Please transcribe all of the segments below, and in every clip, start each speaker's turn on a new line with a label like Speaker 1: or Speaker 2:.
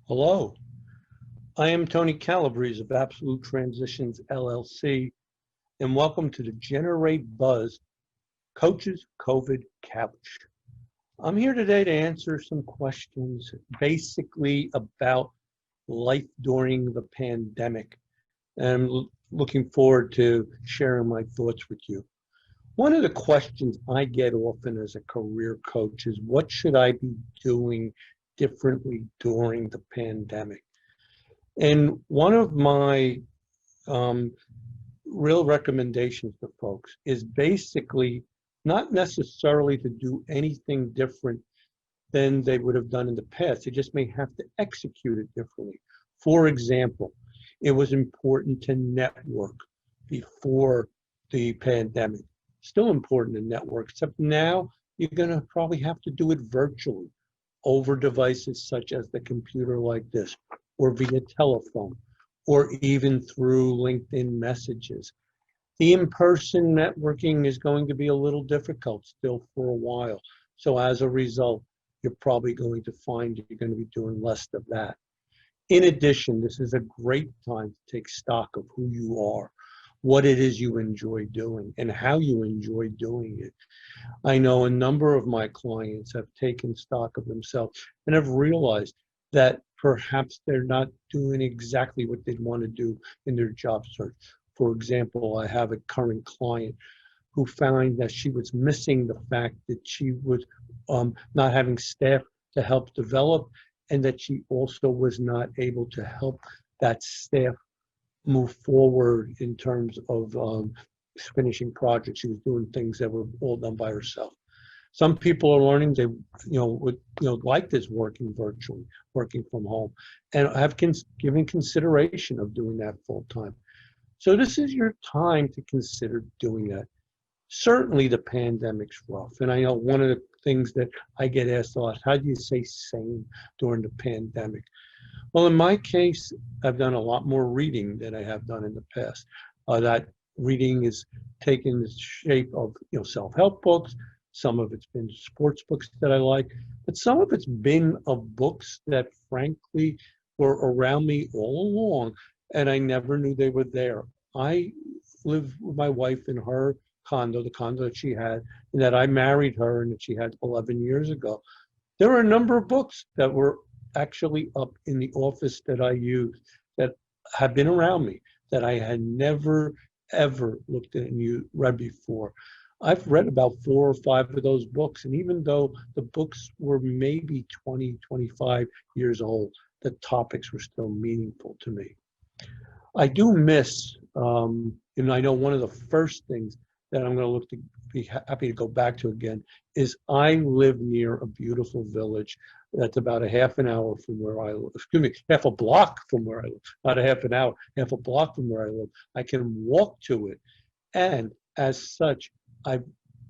Speaker 1: Hello, I am Tony Calabrese of Absolute Transitions LLC, and welcome to the Generate Buzz Coaches COVID Couch. I'm here today to answer some questions basically about life during the pandemic. And I'm looking forward to sharing my thoughts with you. One of the questions I get often as a career coach is, what should I be doing differently during the pandemic? And one of my real recommendations to folks is basically not necessarily to do anything different than they would have done in the past. They just may have to execute it differently. For example, it was important to network before the pandemic. Still important to network, except now you're going to probably have to do it virtually over devices such as the computer like this, or via telephone, or even through LinkedIn messages. The in-person networking is going to be a little difficult still for a while. So as a result, you're probably going to find you're going to be doing less of that. In addition, this is a great time to take stock of who you are, what it is you enjoy doing, and how you enjoy doing it. I know a number of my clients have taken stock of themselves and have realized that perhaps they're not doing exactly what they'd want to do in their job search. For example, I have a current client who found that she was missing the fact that she was not having staff to help develop, and that she also was not able to help that staff move forward in terms of finishing projects. She was doing things that were all done by herself. Some people are learning they would like this, working virtually, working from home, and have given consideration of doing that full time. So this is your time to consider doing that. Certainly the pandemic's rough, and I know one of the things that I get asked a lot, how do you stay sane during the pandemic? Well, in my case, I've done a lot more reading than I have done in the past. That reading is taken the shape of self-help books. Some of it's been sports books that I like, but some of it's been of books that frankly were around me all along, and I never knew they were there. I live with my wife in her condo, the condo that she had, and that I married her and that she had 11 years ago. There were a number of books that were actually up in the office that I use that have been around me that I had never, ever looked at and read before. I've read about 4 or 5 of those books, and even though the books were maybe 20, 25 years old, the topics were still meaningful to me. I do miss, and I know one of the first things that I'm going to be happy to go back to again is I live near a beautiful village that's about a half an hour from where I live. Excuse me, half a block from where I live. Not a half an hour, half a block from where I live. I can walk to it, and as such, I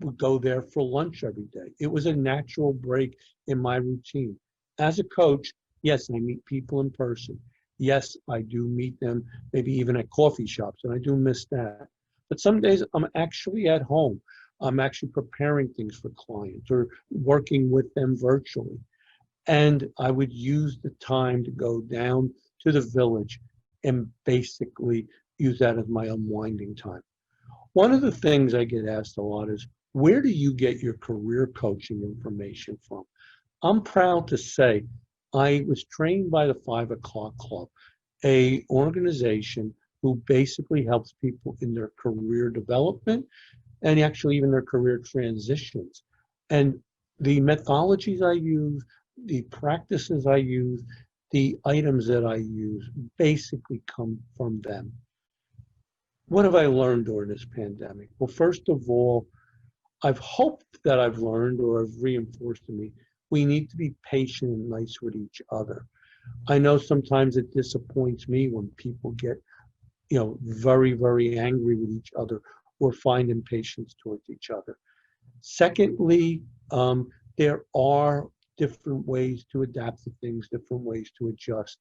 Speaker 1: would go there for lunch every day. It was a natural break in my routine. As a coach, yes, I meet people in person. Yes, I do meet them, maybe even at coffee shops, and I do miss that. But some days I'm actually at home. I'm actually preparing things for clients or working with them virtually. And I would use the time to go down to the village and basically use that as my unwinding time. One of the things I get asked a lot is, where do you get your career coaching information from? I'm proud to say I was trained by the 5 O'Clock Club, a organization who basically helps people in their career development and actually even their career transitions. And the methodologies I use, the practices I use, the items that I use basically come from them. What have I learned during this pandemic? Well, first of all, I've hoped that I've learned or have reinforced to me, we need to be patient and nice with each other. I know sometimes it disappoints me when people get, very, very angry with each other or find impatience towards each other. Secondly, there are different ways to adapt to things, different ways to adjust.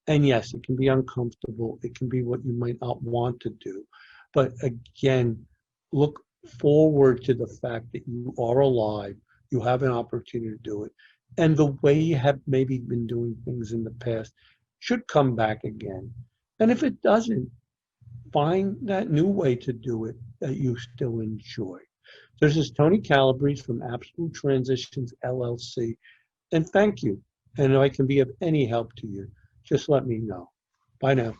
Speaker 1: And yes, it can be uncomfortable. It can be what you might not want to do. But again, look forward to the fact that you are alive. You have an opportunity to do it. and the way you have maybe been doing things in the past should come back again. And if it doesn't, find that new way to do it that you still enjoy. This is Tony Calabrese from Absolute Transitions LLC, and thank you. And if I can be of any help to you, just let me know. Bye now.